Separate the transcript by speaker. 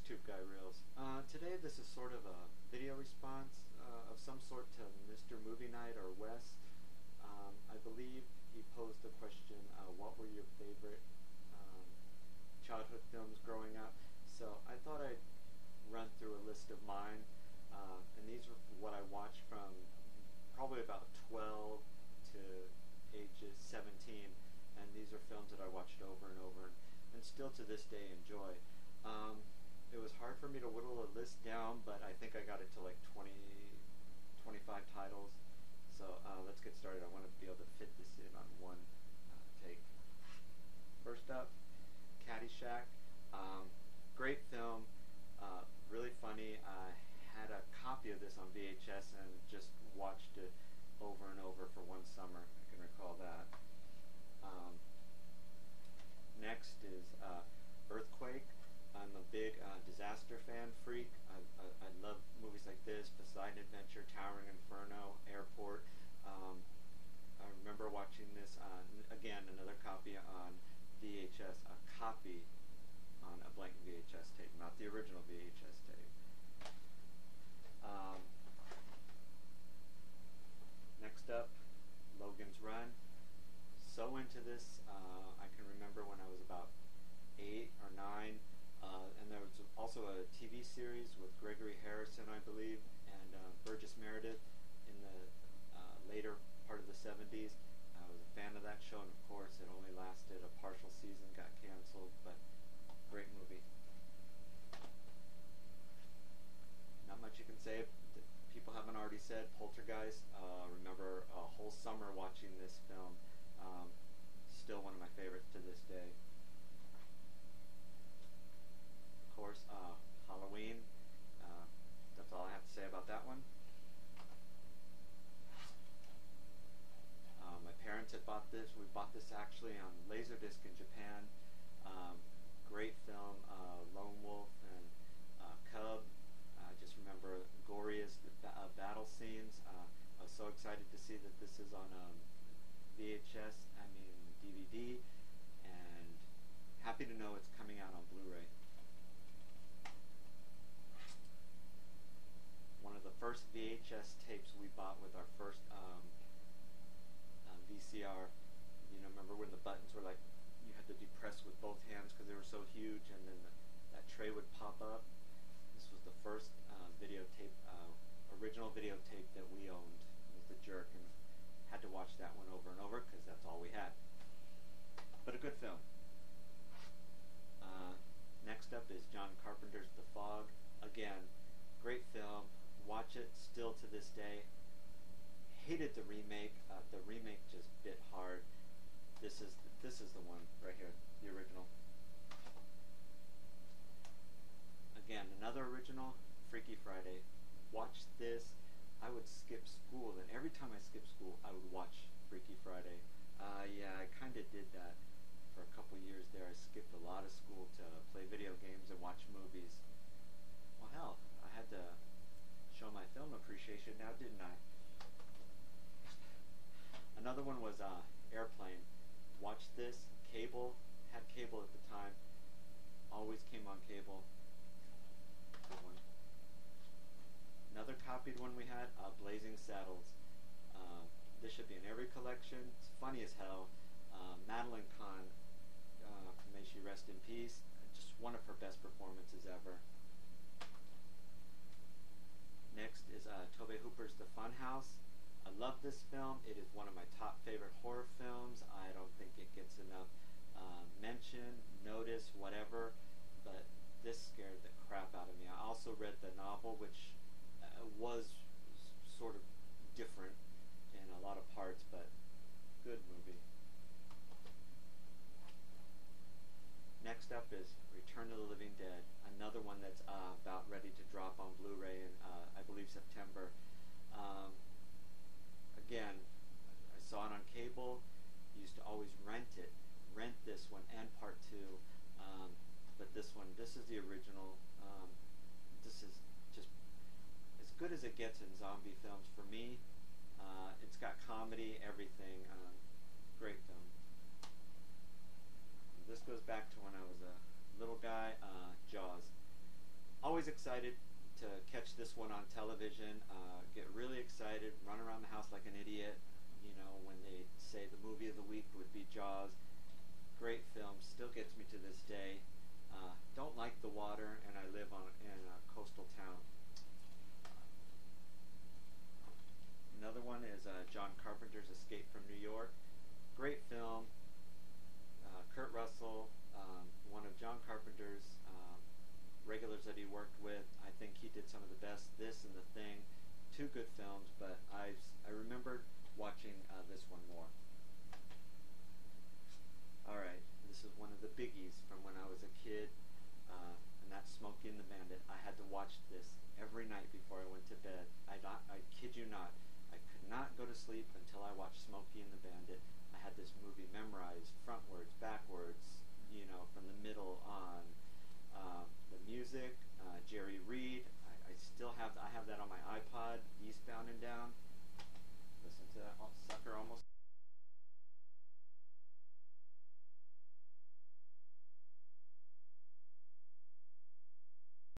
Speaker 1: YouTube guy reels. Today this is sort of a video response of some sort to MrMovieNight or Wes. I believe he posed the question, what were your favorite childhood films growing up? So I thought I'd run through a list of mine, and these are what I watched from probably about 12 to ages 17, and these are films that I watched over and over and still to this day enjoy. It was hard for me to whittle a list down, but I think I got it to like 20, 25 titles. So let's get started. I want to be able to fit this in on one take. First up, Caddyshack. Great film, really funny. I had a copy of this on VHS and just watched it over and over for one summer. I can recall that. Next is Earthquake. I'm a big disaster fan freak. I love movies like this: Poseidon Adventure, Towering Inferno, Airport. I remember watching this, again, another copy on VHS, a copy on a blank VHS tape, not the original VHS tape. Next up, Logan's Run. So into this, I can remember when I was about 8 or 9, and there was also a TV series with Gregory Harrison, I believe, and Burgess Meredith in the later part of the 70s. I was a fan of that show, and of course it only lasted a partial season, got canceled, but great movie. Not much you can say that people haven't already said. Poltergeist. Remember a whole summer watching this film. Still one of my favorites to this day. Of course, Halloween. That's all I have to say about that one. My parents had bought this. We bought this actually on Laserdisc in Japan. Great film. Lone Wolf and Cub. I just remember goriest battle scenes. I was so excited to see that this is on VHS, DVD, and happy to know it's coming out on Blu-ray. One of the first VHS tapes we bought with our first VCR. You know, remember when the buttons were like, you had to depress with both hands because they were so huge, and then that tray would pop up. This was the first original videotape that we owned. It was The Jerk, and had to watch that one over and over because that's all we had. But a good film. Next up is John Carpenter's The Fog. Again, great film. Watch it still to this day. Hated the remake. The remake just bit hard. This is the one right here, the original. Again, another original, Freaky Friday. Watch this. I would skip school, and every time I skipped school, I would watch Freaky Friday. Yeah, I kind of did that for a couple years there. I skipped a lot of school to play video games and watch movies. Well, hell, I had to show my film appreciation now, didn't I? Another one was Airplane. Watched this. Cable. Had cable at the time. Always came on cable. Good one. Another copied one we had, Blazing Saddles. This should be in every collection. It's funny as hell. Madeline Kahn, may she rest in peace. Just one of her best performances ever. Next is Tobe Hooper's The Funhouse. I love this film. It is one of my top favorite horror films. I don't think it gets enough mention, notice, whatever, but this scared the crap out of me. I also read the novel, which was sort of different in a lot of parts, but good movie. Next up is Return of the Living Dead, another one that's about ready to drop on Blu-ray in, I believe, September. Again, I saw it on cable. Used to always rent this one and part 2. But this is the original. This is just as good as it gets in zombie films for me. It's got comedy, everything. Great film. This goes back to when I was a little guy. Jaws. always excited to catch this one on television. Get really excited, run around the house like an idiot. You know, when they say the movie of the week would be Jaws. Great film, still gets me to this day. Don't like the water, and I live in a coastal town. Another one is John Carpenter's Escape from New York. Great film. Kurt Russell, one of John Carpenter's regulars that he worked with. I think he did some of the best. This and The Thing, two good films, but I remember watching this one more. Alright, this is one of the biggies from when I was a kid, and that's Smokey and the Bandit. I had to watch this every night before I went to bed. I kid you not, I could not go to sleep until I watched Smokey and the Bandit. I had this movie memorized, frontwards, backwards, you know, from the middle on. The music, Jerry Reed, I still have, I have that on my iPod, Eastbound and Down. Listen to that sucker almost